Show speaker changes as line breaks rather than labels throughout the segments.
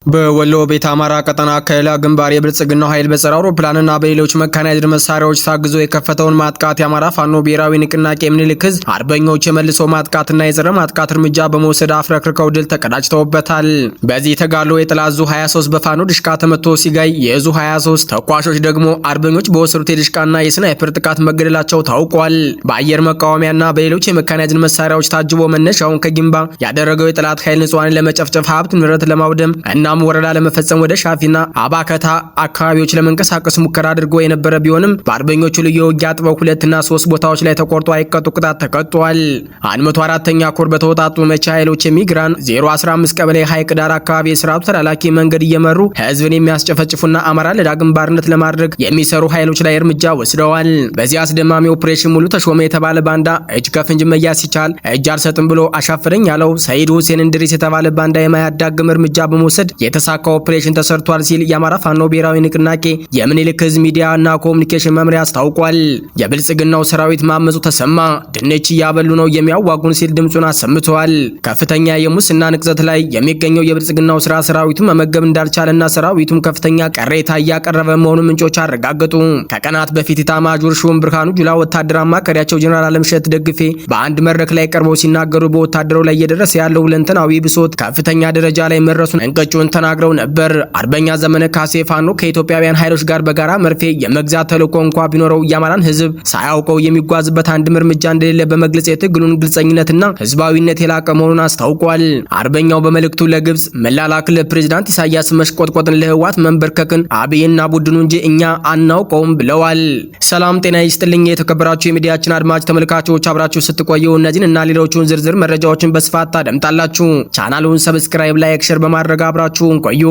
በወሎ ቤት አማራ ቀጠና ከላ ግንባር የብልጽግናው ኃይል በጸረ አውሮፕላንና በሌሎች መካናይዝድ መሳሪያዎች ታግዞ የከፈተውን ማጥቃት የአማራ ፋኖ ብሔራዊ ንቅናቄ ምኒልክ ዕዝ አርበኞች የመልሶ ማጥቃትና የጸረ ማጥቃት እርምጃ በመውሰድ አፍረክርከው ድል ተቀዳጅተውበታል። በዚህ ተጋድሎ የጠላት ዙ 23 በፋኖ ድሽቃ ተመቶ ሲጋይ የዙ 23 ተኳሾች ደግሞ አርበኞች በወሰዱት የድሽቃና የስናይፐር ጥቃት መገደላቸው ታውቋል። በአየር መቃወሚያና በሌሎች የመካናይዝድ መሳሪያዎች ታጅቦ መነሻውን ከጊምባ ያደረገው የጠላት ኃይል ንጹሃንን ለመጨፍጨፍ ሀብት ንብረት ለማውደም እና ወረዳ ለመፈጸም ወደ ሻፊና አባከታ አካባቢዎች ለመንቀሳቀስ ሙከራ አድርጎ የነበረ ቢሆንም በአርበኞቹ ልዩ ውጊያ ጥበው 2 እና 3 ቦታዎች ላይ ተቆርጦ አይቀጡ ቅጣት ተቀጥቷል። 104ኛ ኮር በተወጣጡ መቻ ኃይሎች የሚግራን 015 ቀበሌ ሐይቅ ዳር አካባቢ የስርዓቱ ተላላኪ መንገድ እየመሩ ህዝብን የሚያስጨፈጭፉና አማራ ለዳግም ባርነት ለማድረግ የሚሰሩ ኃይሎች ላይ እርምጃ ወስደዋል። በዚህ አስደማሚ ኦፕሬሽን ሙሉ ተሾመ የተባለ ባንዳ እጅ ከፍንጅ መያዝ ሲቻል እጅ አልሰጥም ብሎ አሻፈረኝ ያለው ሰይድ ሁሴን እንድሪስ የተባለ ባንዳ የማያዳግም እርምጃ በመውሰድ የተሳካ ኦፕሬሽን ተሰርቷል ሲል የአማራ ፋኖ ብሔራዊ ንቅናቄ የምኒልክ ዕዝ ሚዲያና ኮሙኒኬሽን መምሪያ አስታውቋል። የብልጽግናው ሰራዊት ማመጹ ተሰማ፣ ድንች እያበሉ ነው የሚያዋጉን ሲል ድምጹን አሰምቷል። ከፍተኛ የሙስና ንቅዘት ላይ የሚገኘው የብልጽግናው ሰራዊቱን መመገብ እንዳልቻለና ሰራዊቱም ከፍተኛ ቅሬታ እያቀረበ መሆኑን ምንጮች አረጋገጡ። ከቀናት በፊት ኢታማዦር ሹም ብርሃኑ ጁላ ወታደራዊ አማካሪያቸው ጀነራል አለምሸት ደግፌ በአንድ መድረክ ላይ ቀርበው ሲናገሩ በወታደሩ ላይ እየደረሰ ያለው ሁለንተናዊ ብሶት ከፍተኛ ደረጃ ላይ መድረሱን እንቅጩን ተናግረው ነበር። አርበኛ ዘመነ ካሴ ፋኖ ከኢትዮጵያውያን ኃይሎች ጋር በጋራ መርፌ የመግዛት ተልዕኮ እንኳ ቢኖረው የአማራን ህዝብ ሳያውቀው የሚጓዝበት አንድም እርምጃ እንደሌለ በመግለጽ የትግሉን ግልጸኝነትና ህዝባዊነት የላቀ መሆኑን አስታውቋል። አርበኛው በመልእክቱ ለግብጽ መላላክ፣ ለፕሬዝዳንት ኢሳያስ መሽቆጥቆጥን፣ ለህወሓት መንበርከክን አብይና ቡድኑ እንጂ እኛ አናውቀውም ብለዋል። ሰላም ጤና ይስጥልኝ የተከበራችሁ የሚዲያችን አድማጭ ተመልካቾች፣ አብራችሁ ስትቆዩ እነዚህን እና ሌሎቹን ዝርዝር መረጃዎችን በስፋት ታደምጣላችሁ። ቻናሉን ሰብስክራይብ፣ ላይክ፣ ሼር በማድረግ አብራችሁ ቆዩ።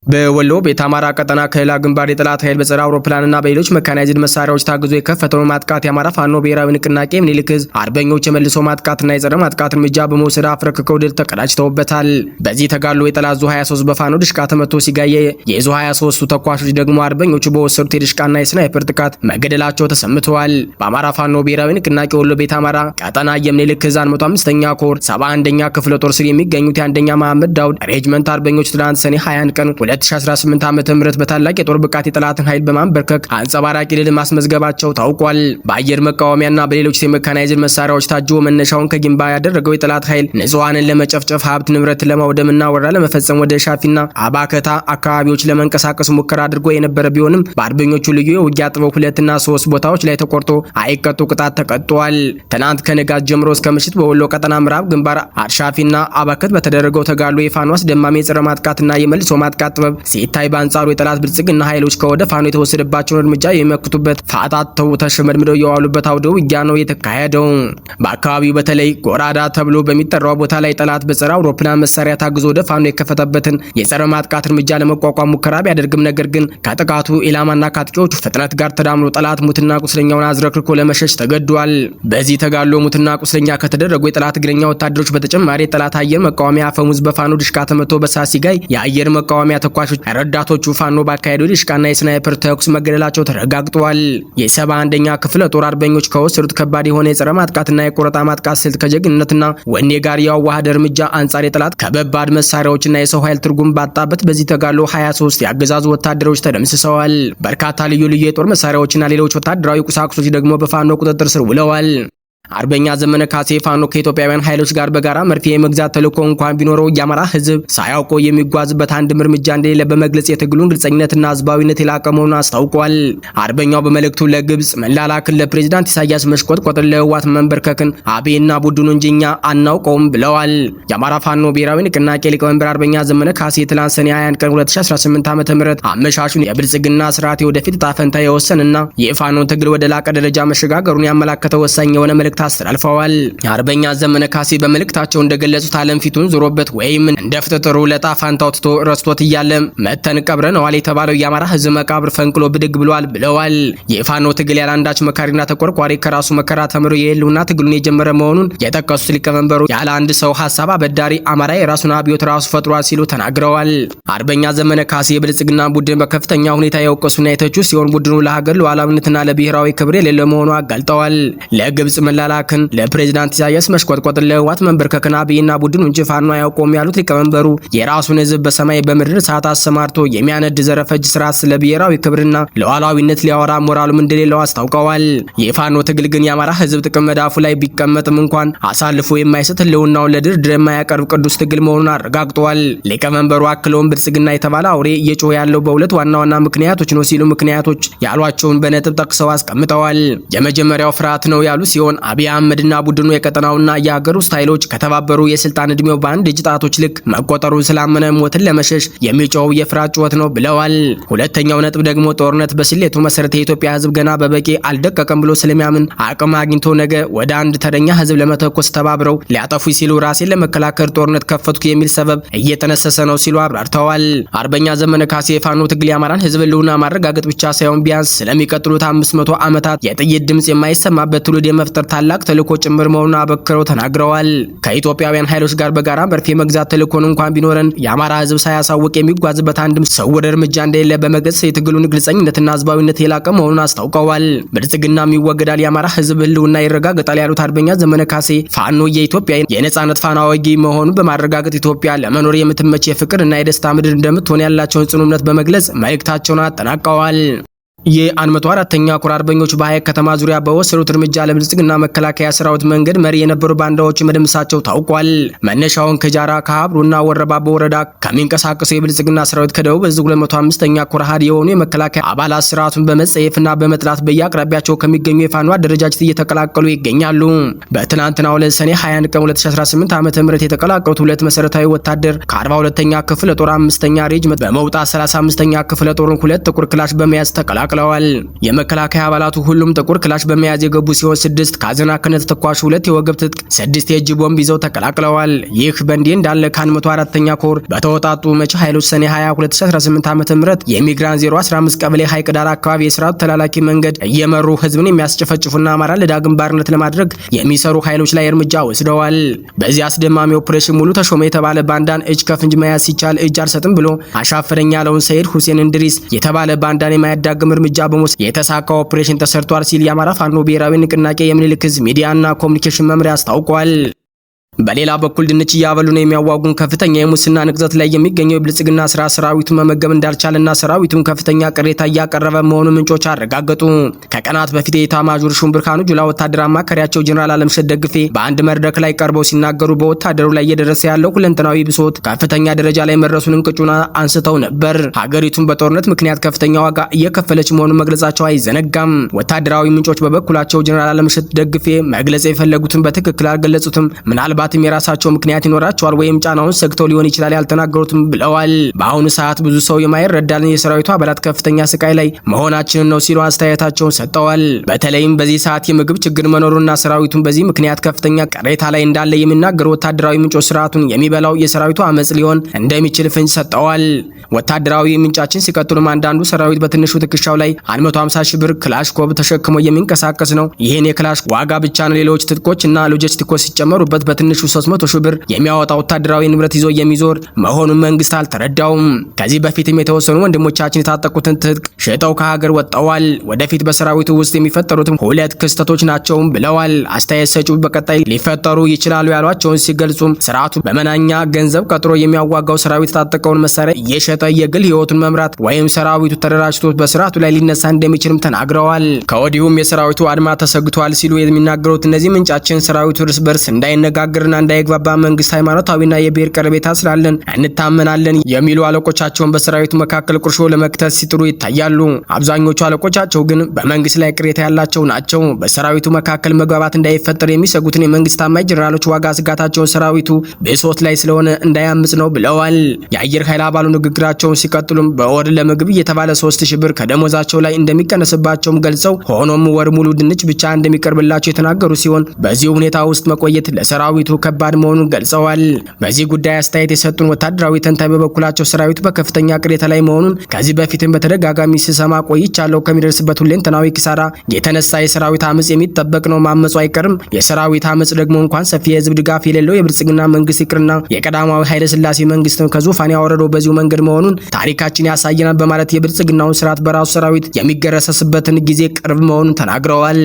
በወሎ ቤት አማራ ቀጠና ከላ ግንባር የጠላት ኃይል በጸረ አውሮፕላንና በሌሎች መካናይዝድ መሳሪያዎች ታግዞ የከፈተውን ማጥቃት የአማራ ፋኖ ብሔራዊ ንቅናቄ ምኒልክ ዕዝ አርበኞች የመልሶ ማጥቃትና የጸረ ማጥቃት እርምጃ በመውሰድ አፍረክርከው ድል ተቀዳጅተውበታል። በዚህ ተጋድሎ የጠላት ዙ 23 በፋኖ ድሽቃ ተመቶ ሲጋየ የዙ 23ቱ ተኳሾች ደግሞ አርበኞቹ በወሰዱት የድሽቃና የስናይፐር ጥቃት መገደላቸው ተሰምተዋል። በአማራ ፋኖ ብሔራዊ ንቅናቄ ወሎ ቤት አማራ ቀጠና የምኒልክ ዕዝ 105ኛ ኮር 71ኛ ክፍለ ጦር ስር የሚገኙት የአንደኛ መሐመድ ዳውድ ሬጅመንት አርበኞች ትናንት ሰኔ 21 ቀን 2018 ዓ.ም በታላቅ የጦር ብቃት የጠላትን ኃይል በማንበርከክ አንጸባራቂ ድል ማስመዝገባቸው ታውቋል። በአየር መቃወሚያና በሌሎች የመካናይዝድ መሳሪያዎች ታጅቦ መነሻውን ከጊምባ ያደረገው የጠላት ኃይል ንጹሃንን ለመጨፍጨፍ ሀብት ንብረት ለማውደምና ወረራ ለመፈጸም ወደ ሻፊና አባከታ አካባቢዎች ለመንቀሳቀስ ሙከራ አድርጎ የነበረ ቢሆንም በአርበኞቹ ልዩ የውጊያ ጥበብ 2 እና 3 ቦታዎች ላይ ተቆርጦ አይቀጡ ቅጣት ተቀጥቷል። ትናንት ከንጋት ጀምሮ እስከ ምሽት በወሎ ቀጠና ምዕራብ ግንባር አርሻፊና አባከት በተደረገው ተጋድሎ የፋኖ አስደማሚ የጸረ ማጥቃትና የመልሶ ማጥቃት ጥበብ ሲታይ በአንጻሩ የጠላት ብልጽግና ኃይሎች ከወደ ፋኖ የተወሰደባቸውን እርምጃ የሚመክቱበት ፋታተው ተሽመድምደው የዋሉበት አውደ ውጊያ ነው የተካሄደው። በአካባቢው በተለይ ጎራዳ ተብሎ በሚጠራው ቦታ ላይ ጠላት በጸረ አውሮፕላን መሳሪያ ታግዞ ወደ ፋኖ የከፈተበትን የጸረ ማጥቃት እርምጃ ለመቋቋም ሙከራ ቢያደርግም ነገር ግን ከጥቃቱ ኢላማና ከአጥቂዎቹ ፍጥነት ጋር ተዳምሮ ጠላት ሙትና ቁስለኛውን አዝረክርኮ ለመሸሽ ተገዷል። በዚህ ተጋድሎ ሙትና ቁስለኛ ከተደረጉ የጠላት እግረኛ ወታደሮች በተጨማሪ የጠላት አየር መቃወሚያ አፈሙዝ በፋኖ ድሽቃ ተመቶ በሳሲጋይ የአየር መቃወሚያ ተኳሾች ረዳቶቹ ፋኖ ባካሄዱ ድሽቃና የስናይፐር ተኩስ መገደላቸው ተረጋግጧል። የ71ኛ ክፍለ ጦር አርበኞች ከወሰዱት ከባድ የሆነ የጸረ ማጥቃትና የቆረጣ ማጥቃት ስልት ከጀግንነትና ወኔ ጋር ያዋሃደ እርምጃ አንጻር የጠላት ከበባድ መሳሪያዎችና የሰው ኃይል ትርጉም ባጣበት በዚህ ተጋድሎ 23 የአገዛዙ ወታደሮች ተደምስሰዋል። በርካታ ልዩ ልዩ የጦር መሳሪያዎችና ሌሎች ወታደራዊ ቁሳቁሶች ደግሞ በፋኖ ቁጥጥር ስር ውለዋል። አርበኛ ዘመነ ካሴ ፋኖ ከኢትዮጵያውያን ኃይሎች ጋር በጋራ መርፌ የመግዛት ተልዕኮ እንኳን ቢኖረው የአማራ ህዝብ ሳያውቀው የሚጓዝበት አንድም እርምጃ እንደሌለ በመግለጽ የትግሉን ግልጸኝነትና ህዝባዊነት የላቀ መሆኑን አስታውቋል። አርበኛው በመልእክቱ ለግብጽ መላላክን፣ ለፕሬዝዳንት ኢሳያስ መሽቆጥቆጥን፣ ለህወሓት መንበርከክን አብይና ቡድኑ እንጂ እኛ አናውቀውም ብለዋል። የአማራ ፋኖ ብሔራዊ ንቅናቄ ሊቀመንበር አርበኛ ዘመነ ካሴ ትላንት ሰኔ 21 ቀን 2018 ዓ.ም አመሻሹን የብልጽግና ስርዓት የወደፊት ዕጣ ፈንታ የወሰንና የፋኖን ትግል ወደ ላቀ ደረጃ መሸጋገሩን ያመላከተ ወሳኝ የሆነ መልእክት አስተላልፈዋል። አርበኛ ዘመነ ካሴ በመልእክታቸው እንደገለጹት ዓለም ፊቱን ዞሮበት ወይም እንደ ፍጥጥሩ ለጣ ፋንታው ትቶ ረስቶት እያለ መተን ቀብረነዋል የተባለው የአማራ ህዝብ መቃብር ፈንቅሎ ብድግ ብሏል ብለዋል። የፋኖ ትግል ያለ አንዳች መካሪና ተቆርቋሪ ከራሱ መከራ ተምሮ የህልውና ትግሉን የጀመረ መሆኑን የጠቀሱት ሊቀመንበሩ ያለ አንድ ሰው ሐሳብ አበዳሪ አማራ የራሱን አብዮት ራሱ ፈጥሯል ሲሉ ተናግረዋል። አርበኛ ዘመነ ካሴ የብልጽግና ቡድን በከፍተኛ ሁኔታ የወቀሱና የተቹ ሲሆን ቡድኑ ለሀገር ሉዓላዊነትና ለብሔራዊ ክብር የሌለ መሆኑ አጋልጠዋል። ለግብጽ መላ መላክን፣ ለፕሬዝዳንት ኢሳያስ መሽቆጥቆጥን፣ ለህወሓት መንበርከክን አብይና ቡድኑን ፋኖ አያውቀውም ያሉት ሊቀመንበሩ የራሱን ህዝብ በሰማይ በምድር ሰዓት አሰማርቶ የሚያነድ ዘረፈጅ ስርዓት ስለ ብሔራዊ ክብርና ሉዓላዊነት ሊያወራ ሞራሉም እንደሌለው አስታውቀዋል። የፋኖ ትግል ግን የአማራ ህዝብ ጥቅም መዳፉ ላይ ቢቀመጥም እንኳን አሳልፎ የማይሰጥ ህልውናውን ለድርድር የማያቀርብ ቅዱስ ትግል መሆኑን አረጋግጠዋል። ሊቀመንበሩ አክለውም ብልጽግና የተባለ አውሬ እየጮኸ ያለው በሁለት ዋና ዋና ምክንያቶች ነው ሲሉ ምክንያቶች ያሏቸውን በነጥብ ጠቅሰው አስቀምጠዋል። የመጀመሪያው ፍርሃት ነው ያሉ ሲሆን አብይ አህመድና ቡድኑ የቀጠናውና የሀገር ውስጥ ኃይሎች ከተባበሩ የስልጣን እድሜው በአንድ እጅ ጣቶች ልክ መቆጠሩን ስላመነ ሞትን ለመሸሽ የሚጮኸው የፍርሃት ጩኸት ነው ብለዋል። ሁለተኛው ነጥብ ደግሞ ጦርነት በስሌቱ መሰረት የኢትዮጵያ ህዝብ ገና በበቂ አልደቀቀም ብሎ ስለሚያምን አቅም አግኝቶ ነገ ወደ አንድ ተረኛ ህዝብ ለመተኮስ ተባብረው ሊያጠፉ ሲሉ ራሴን ለመከላከል ጦርነት ከፈትኩ የሚል ሰበብ እየተነሰሰ ነው ሲሉ አብራርተዋል። አርበኛ ዘመነ ካሴ የፋኖ ትግል የአማራን ህዝብ ህልውና ማረጋገጥ ብቻ ሳይሆን ቢያንስ ስለሚቀጥሉት 500 ዓመታት የጥይት ድምጽ የማይሰማበት ትውልድ የመፍጠር ታላቅ ተልዕኮ ጭምር መሆኑን አበክረው ተናግረዋል። ከኢትዮጵያውያን ኃይሎች ጋር በጋራ መርፌ መግዛት ተልዕኮን እንኳን ቢኖረን የአማራ ህዝብ ሳያሳውቅ የሚጓዝበት አንድም ስውር እርምጃ እንደሌለ በመግለጽ የትግሉን ግልጸኝነትና ህዝባዊነት የላቀ መሆኑን አስታውቀዋል። ብልጽግናም ይወገዳል፣ የአማራ ህዝብ ህልውና ይረጋገጣል ያሉት አርበኛ ዘመነ ካሴ ፋኖ የኢትዮጵያ የነጻነት ፋና ወጊ መሆኑን በማረጋገጥ ኢትዮጵያ ለመኖር የምትመች የፍቅርና የደስታ ምድር እንደምትሆን ያላቸውን ጽኑ እምነት በመግለጽ መልእክታቸውን አጠናቀዋል። የ104ኛ ኮር አርበኞች በሐይቅ ከተማ ዙሪያ በወሰዱት እርምጃ ለብልጽግና መከላከያ ሰራዊት መንገድ መሪ የነበሩ ባንዳዎች መደምሳቸው ታውቋል። መነሻውን ከጃራ ከሀብሩና ወረባቦ ወረዳ ከሚንቀሳቀሱ የብልጽግና ሰራዊት ከደቡብ እዝ 205ኛ ኮር ሀድ የሆኑ የመከላከያ አባላት ስርዓቱን በመጸየፍና በመጥላት በየአቅራቢያቸው ከሚገኙ የፋኖ አደረጃጀት እየተቀላቀሉ ይገኛሉ። በትናንትናው ዕለት ሰኔ 21 ቀን 2018 ዓ.ም የተቀላቀሉት ሁለት መሰረታዊ ወታደር ከ42ኛ ክፍለ ጦር 5ኛ ሬጅመንት በመውጣት 35ኛ ክፍለ ጦርን ሁለት ጥቁር ክላሽ በመያዝ ተቀላቅለዋል። የመከላከያ አባላቱ ሁሉም ጥቁር ክላሽ በመያዝ የገቡ ሲሆን 6 ካዝና ክነት ተኳሽ፣ 2 የወገብ ትጥቅ፣ 6 የእጅ ቦምብ ይዘው ተቀላቅለዋል። ይህ በእንዲህ እንዳለ ከ104ኛ ኮር በተወጣጡ መቼ ኃይሎች ሰኔ 20 2018 ዓ.ም የሚግራን 015 ቀበሌ ሐይቅ ዳር አካባቢ የስርዓቱ ተላላኪ መንገድ እየመሩ ህዝብን የሚያስጨፈጭፉና አማራ ለዳግም ባርነት ለማድረግ የሚሰሩ ኃይሎች ላይ እርምጃ ወስደዋል። በዚህ አስደማሚ ኦፕሬሽን ሙሉ ተሾመ የተባለ ባንዳን እጅ ከፍንጅ መያዝ ሲቻል እጅ አልሰጥም ብሎ አሻፈረኝ ያለውን ሰይድ ሁሴን እንድሪስ የተባለ ባንዳን የማያዳግም እርምጃ በመውሰድ የተሳካ ኦፕሬሽን ተሰርቷል ሲል የአማራ ፋኖ ብሔራዊ ንቅናቄ የምኒልክ ዕዝ ሚዲያና ኮሙኒኬሽን መምሪያ አስታውቋል። በሌላ በኩል ድንች እያበሉ ነው የሚያዋጉን ከፍተኛ የሙስና ንቅዘት ላይ የሚገኘው የብልጽግና ስራ ሰራዊቱን መመገብ እንዳልቻለና ሰራዊቱን ከፍተኛ ቅሬታ እያቀረበ መሆኑን ምንጮች አረጋገጡ። ከቀናት በፊት የኢታማዦር ሹም ብርሃኑ ጁላ ወታደር አማካሪያቸው ጀነራል አለምሸት ደግፌ በአንድ መድረክ ላይ ቀርበው ሲናገሩ በወታደሩ ላይ እየደረሰ ያለው ሁለንተናዊ ብሶት ከፍተኛ ደረጃ ላይ መድረሱን እንቅጩን አንስተው ነበር። ሀገሪቱን በጦርነት ምክንያት ከፍተኛ ዋጋ እየከፈለች መሆኑን መግለጻቸው አይዘነጋም። ወታደራዊ ምንጮች በበኩላቸው ጀነራል አለምሸት ደግፌ መግለጽ የፈለጉትን በትክክል አልገለጹትም፣ ምናልባትም የራሳቸው ምክንያት ይኖራቸዋል ወይም ጫናውን ሰግተው ሊሆን ይችላል ያልተናገሩትም ብለዋል። በአሁኑ ሰዓት ብዙ ሰው የማይረዳልን የሰራዊቱ አባላት ከፍተኛ ስቃይ ላይ መሆናችንን ነው ሲሉ አስተያየታቸውን ሰጥተዋል። በተለይም በዚህ ሰዓት የምግብ ችግር መኖሩና ሰራዊቱን በዚህ ምክንያት ከፍተኛ ቅሬታ ላይ እንዳለ የሚናገሩ ወታደራዊ ምንጮች ስርዓቱን የሚበላው የሰራዊቱ አመጽ ሊሆን እንደሚችል ፍንጭ ሰጥተዋል። ወታደራዊ ምንጫችን ሲቀጥሉም አንዳንዱ ሰራዊት በትንሹ ትከሻው ላይ 150 ሺህ ብር ክላሽኮቭ ተሸክሞ የሚንቀሳቀስ ነው። ይህን የክላሽ ዋጋ ብቻ ነው ሌሎች ትጥቆች እና ሎጂስቲኮች ሲጨመሩበት በትንሹ 300 ሺህ ብር የሚያወጣ ወታደራዊ ንብረት ይዞ የሚዞር መሆኑን መንግስት አልተረዳውም። ከዚህ በፊትም የተወሰኑ ወንድሞቻችን የታጠቁትን ትጥቅ ሸጠው ከሀገር ወጥተዋል። ወደፊት በሰራዊቱ ውስጥ የሚፈጠሩትም ሁለት ክስተቶች ናቸው ብለዋል። አስተያየት ሰጪው በቀጣይ ሊፈጠሩ ይችላሉ ያሏቸውን ሲገልጹም ስርዓቱ በመናኛ ገንዘብ ቀጥሮ የሚያዋጋው ሰራዊት የታጠቀውን መሳሪያ እየሸጠ የግል ህይወቱን መምራት ወይም ሰራዊቱ ተደራጅቶ በስርዓቱ ላይ ሊነሳ እንደሚችልም ተናግረዋል። ከወዲሁም የሰራዊቱ አድማ ተሰግቷል ሲሉ የሚናገሩት እነዚህ ምንጫችን ሰራዊቱ እርስ በርስ እንዳይነጋገርና እንዳይግባባ መንግስት ሃይማኖታዊና የብሔር ቀረቤታ ስላለን እንታመናለን የሚሉ አለቆቻቸውን በሰራዊቱ መካከል ቁርሾ ለመክተት ሲጥሩ ይታያሉ። አብዛኞቹ አለቆቻቸው ግን በመንግስት ላይ ቅሬታ ያላቸው ናቸው። በሰራዊቱ መካከል መግባባት እንዳይፈጠር የሚሰጉትን የመንግስት ታማኝ ጀነራሎች ዋጋ ስጋታቸውን ሰራዊቱ በሶት ላይ ስለሆነ እንዳያምጽ ነው ብለዋል። የአየር ኃይል አባሉ ንግግራቸውን ሲቀጥሉም በወር ለምግብ እየተባለ 3000 ብር ከደሞዛቸው ላይ እንደሚቀነስባቸውም ገልጸው ሆኖም ወር ሙሉ ድንች ብቻ እንደሚቀርብላቸው የተናገሩ ሲሆን በዚህ ሁኔታ ውስጥ መቆየት ለሰራዊቱ ከባድ መሆኑን ገልጸዋል። በዚህ ጉዳይ አስተያየት የሰጡን ወታደራዊ ተንታኝ በበኩላቸው ሰራዊቱ በከፍተኛ ቅሬታ ላይ መሆኑን ከዚህ በፊትም በተደጋጋሚ ሲሰማ ቆይቻለሁ። ከሚደርስበት ሁለንተናዊ ኪሳራ የተነሳ የሰራዊት አመጽ የሚጠበቅ ነው፣ ማመጹ አይቀርም። የሰራዊት አመጽ ደግሞ እንኳን ሰፊ የህዝብ ድጋፍ የሌለው የብልጽግና መንግስት ይቅርና የቀዳማዊ ኃይለ ሥላሴ መንግስትን ከዙፋን ያወረደው በዚሁ መንገድ መሆኑን ታሪካችን ያሳየናል በማለት የብልጽግናውን ስርዓት በራሱ ሰራዊት የሚገረሰስበትን ጊዜ ቅርብ መሆኑን ተናግረዋል።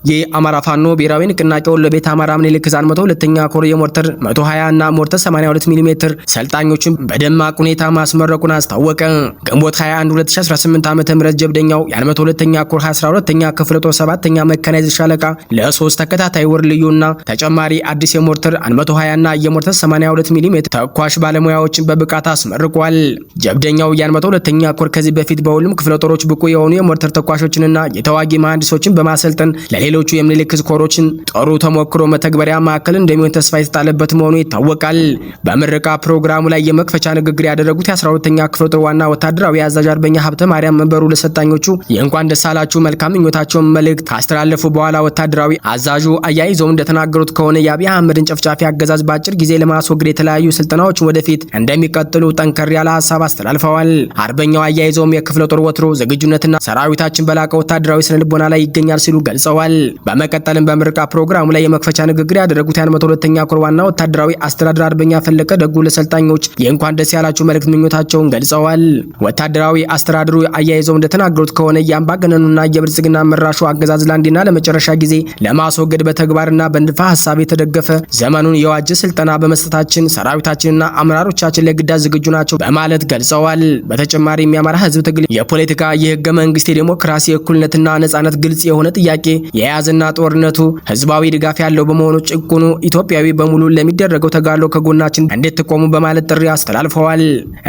የአማራ ፋኖ ብሔራዊ ንቅናቄ ወሎ ቤት አማራ ምኒልክ ዕዝ 102ኛ ኮር የሞርተር 120 እና ሞርተር 82 ሚሜ ሰልጣኞችን በደማቅ ሁኔታ ማስመረቁን አስታወቀ። ግንቦት 21 2018 ዓ.ም ጀብደኛው የ102ኛ ኮር 12ኛ ክፍለ ጦር 7ኛ መካናይዝድ ሻለቃ ለ3 ተከታታይ ወር ልዩና ተጨማሪ አዲስ የሞርተር 120 እና የሞርተር 82 ሚሜ ተኳሽ ባለሙያዎችን በብቃት አስመርቋል። ጀብደኛው የ102ኛ ኮር ከዚህ በፊት በሁሉም ክፍለ ጦሮች ብቁ የሆኑ የሞርተር ተኳሾችንና የተዋጊ መሐንዲሶችን በማሰልጠን ሌሎቹ የምኒልክ ዕዝ ኮሮችን ጥሩ ተሞክሮ መተግበሪያ ማዕከል እንደሚሆን ተስፋ የተጣለበት መሆኑ ይታወቃል። በምረቃ ፕሮግራሙ ላይ የመክፈቻ ንግግር ያደረጉት የ12ኛ ክፍለ ጦር ዋና ወታደራዊ አዛዥ አርበኛ ሀብተ ማርያም መንበሩ ለሰልጣኞቹ የእንኳን ደስ አላችሁ መልካም ምኞታቸውን መልእክት ካስተላለፉ በኋላ ወታደራዊ አዛዡ አያይዘው እንደተናገሩት ከሆነ የአብይ አህመድን ጨፍጫፊ አገዛዝ በአጭር ጊዜ ለማስወገድ የተለያዩ ስልጠናዎችን ወደፊት እንደሚቀጥሉ ጠንከር ያለ ሀሳብ አስተላልፈዋል። አርበኛው አያይዘውም የክፍለ ጦር ወትሮ ዝግጁነትና ሰራዊታችን በላቀ ወታደራዊ ስነልቦና ላይ ይገኛል ሲሉ ገልጸዋል። በመቀጠልም በምርቃ ፕሮግራሙ ላይ የመክፈቻ ንግግር ያደረጉት የ102ኛ ኮር ዋና ወታደራዊ አስተዳደር አርበኛ ፈለቀ ደጉ ለሰልጣኞች የእንኳን ደስ ያላችሁ መልእክት ምኞታቸውን ገልጸዋል። ወታደራዊ አስተዳደሩ አያይዘው እንደተናገሩት ከሆነ የአምባገነኑና የብልጽግና መራሹ አገዛዝ ለአንዴና ለመጨረሻ ጊዜ ለማስወገድ በተግባርና በንድፈ ሐሳብ የተደገፈ ዘመኑን የዋጀ ስልጠና በመስጠታችን ሰራዊታችንና አመራሮቻችን ለግዳጅ ዝግጁ ናቸው በማለት ገልጸዋል። በተጨማሪም የአማራ ሕዝብ ትግል የፖለቲካ የህገ መንግስት የዲሞክራሲ እኩልነትና ነጻነት ግልጽ የሆነ ጥያቄ የያዝና ጦርነቱ ህዝባዊ ድጋፍ ያለው በመሆኑ ጭቁኑ ኢትዮጵያዊ በሙሉ ለሚደረገው ተጋድሎ ከጎናችን እንድትቆሙ በማለት ጥሪ አስተላልፈዋል።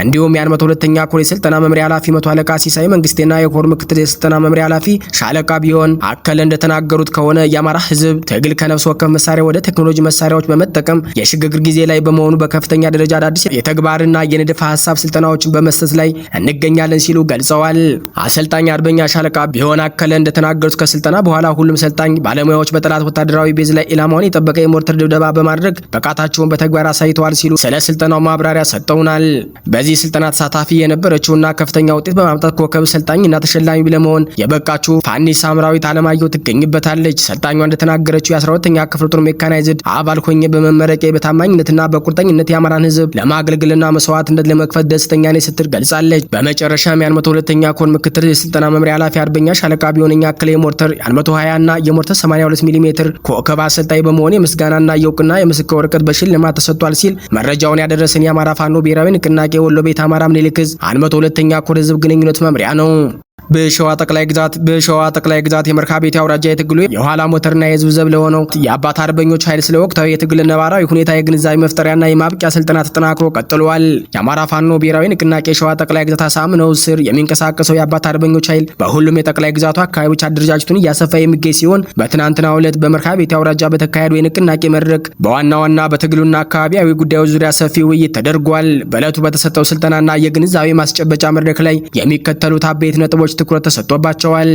እንዲሁም የ102ኛ ኮር የስልጠና መምሪያ ኃላፊ መቶ አለቃ ሲሳይ መንግስቴና የኮር ምክትል የስልጠና መምሪያ ኃላፊ ሻለቃ ቢሆን አከለ እንደተናገሩት ከሆነ የአማራ ህዝብ ትግል ከነፍስ ወከፍ መሳሪያ ወደ ቴክኖሎጂ መሳሪያዎች በመጠቀም የሽግግር ጊዜ ላይ በመሆኑ በከፍተኛ ደረጃ አዳዲስ የተግባርና የንድፈ ሐሳብ ስልጠናዎችን በመስጠት ላይ እንገኛለን ሲሉ ገልጸዋል። አሰልጣኝ አርበኛ ሻለቃ ቢሆን አከለ እንደተናገሩት ከስልጠና በኋላ ሁሉም ሰልጣኝ ባለሙያዎች በጠላት ወታደራዊ ቤዝ ላይ ኢላማውን የጠበቀ የሞርተር ድብደባ በማድረግ ብቃታቸውን በተግባር አሳይተዋል ሲሉ ስለ ስልጠናው ማብራሪያ ሰጥተውናል። በዚህ ስልጠና ተሳታፊ የነበረችውና ከፍተኛ ውጤት በማምጣት ኮከብ ሰልጣኝና ተሸላሚ ለመሆን የበቃችው ፋኒስ ሳምራዊት አለማየሁ ትገኝበታለች። ሰልጣኟ እንደተናገረችው የ12ኛ ክፍለ ጦር ሜካናይዝድ አባል ሆኜ በመመረቄ በታማኝነትና በቁርጠኝነት የአማራን ህዝብ ለማገልገልና መስዋዕትነት ለመክፈት ደስተኛ ነኝ ስትል ገልጻለች። በመጨረሻም የ102ኛ ኮር ምክትል የስልጠና መምሪያ ኃላፊ አርበኛ ሻለቃ ቢሆነኛ አክለ የሞርተር 120 እና የሞርተር 82 ሚሜ ኮከብ አሰልጣኝ በመሆን የምስጋናና የእውቅና የምስክር ወረቀት በሽልማት ተሰጥቷል ሲል መረጃውን ያደረሰን የአማራ ፋኖ ብሔራዊ ንቅናቄ ወሎ ቤት አማራ ምኒልክ ዕዝ 102ኛ ኮር ህዝብ ግንኙነት መምሪያ ነው። በሸዋ ጠቅላይ ግዛት የመርካቤቴ አውራጃ የትግሉ የኋላ ሞተርና የህዝብ ዘብ ለሆነው የአባት አርበኞች ኃይል ስለ ወቅታዊ የትግል ነባራዊ ሁኔታ የግንዛቤ መፍጠሪያና የማብቂያ ስልጠና ተጠናክሮ ቀጥሏል። የአማራ ፋኖ ብሔራዊ ንቅናቄ ሸዋ ጠቅላይ ግዛት አሳምነው ስር የሚንቀሳቀሰው የአባት አርበኞች ኃይል በሁሉም የጠቅላይ ግዛቱ አካባቢዎች አደረጃጀቱን እያሰፋ የሚገኝ ሲሆን በትናንትናው ዕለት በመርካቤቴ አውራጃ በተካሄደው የንቅናቄ መድረክ በዋና ዋና በትግሉና አካባቢያዊ ጉዳዮች ዙሪያ ሰፊ ውይይት ተደርጓል። በዕለቱ በተሰጠው ስልጠናና የግንዛቤ ማስጨበጫ መድረክ ላይ የሚከተሉት አበይት ነጥቦች ትኩረት ተሰጥቶባቸዋል።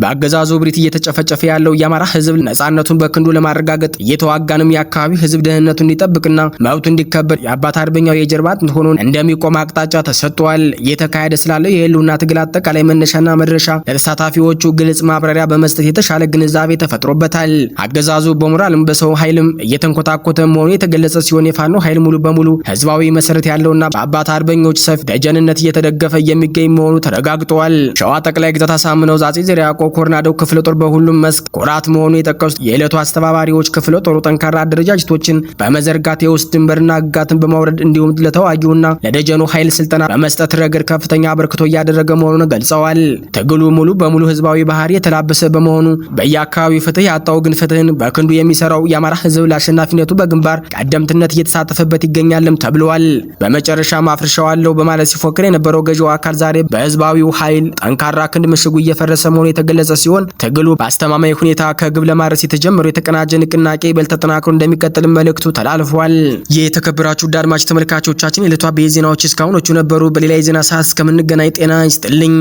በአገዛዙ ብሪት እየተጨፈጨፈ ያለው የአማራ ህዝብ ነጻነቱን በክንዱ ለማረጋገጥ እየተዋጋንም የአካባቢው ህዝብ ደህንነቱን እንዲጠብቅና መብቱ እንዲከበር የአባት አርበኛው የጀርባ አጥንት ሆኖ እንደሚቆም አቅጣጫ ተሰጥቷል። እየተካሄደ ስላለው የህልውና ትግል አጠቃላይ መነሻና መድረሻ ለተሳታፊዎቹ ግልጽ ማብራሪያ በመስጠት የተሻለ ግንዛቤ ተፈጥሮበታል። አገዛዙ በሞራልም በሰው ኃይልም እየተንኮታኮተ መሆኑ የተገለጸ ሲሆን የፋኖ ኃይል ሙሉ በሙሉ ህዝባዊ መሰረት ያለውና በአባት አርበኞች ሰፊ ደጀንነት እየተደገፈ የሚገኝ መሆኑ ተረጋግጧል። ሸዋ ጠቅላይ ግዛት አሳምነው አፄ ዘርዓ ያዕቆብ ኮርናደው ክፍለ ጦር በሁሉም መስክ ኩራት መሆኑ የጠቀሱት የዕለቱ አስተባባሪዎች ክፍለ ጦሩ ጠንካራ አደረጃጀቶችን በመዘርጋት የውስጥ ድንበርና ህግጋትን በማውረድ እንዲሁም ለተዋጊውና ለደጀኑ ኃይል ስልጠና በመስጠት ረገድ ከፍተኛ አበርክቶ እያደረገ መሆኑን ገልጸዋል። ትግሉ ሙሉ በሙሉ ህዝባዊ ባህሪ የተላበሰ በመሆኑ በየአካባቢው ፍትህ ያጣው ግን ፍትህን በክንዱ የሚሰራው የአማራ ህዝብ ለአሸናፊነቱ በግንባር ቀደምትነት እየተሳተፈበት ይገኛልም ተብሏል። በመጨረሻም አፍርሻዋለሁ በማለት ሲፎክር የነበረው ገዢው አካል ዛሬ በህዝባዊው ኃይል ጠንካራ ክንድ ምሽጉ እየፈረሰ መሆኑ የተገለጸ ሲሆን ትግሉ በአስተማማኝ ሁኔታ ከግብ ለማድረስ የተጀመረው የተቀናጀ ንቅናቄ ይበልጥ ተጠናክሮ እንደሚቀጥል መልእክቱ ተላልፏል። የተከበራችሁ አድማጭ ተመልካቾቻችን የዕለቱ አበይት ዜናዎች እስካሁኖቹ ነበሩ። በሌላ የዜና ሰዓት እስከምንገናኝ ጤና ይስጥልኝ።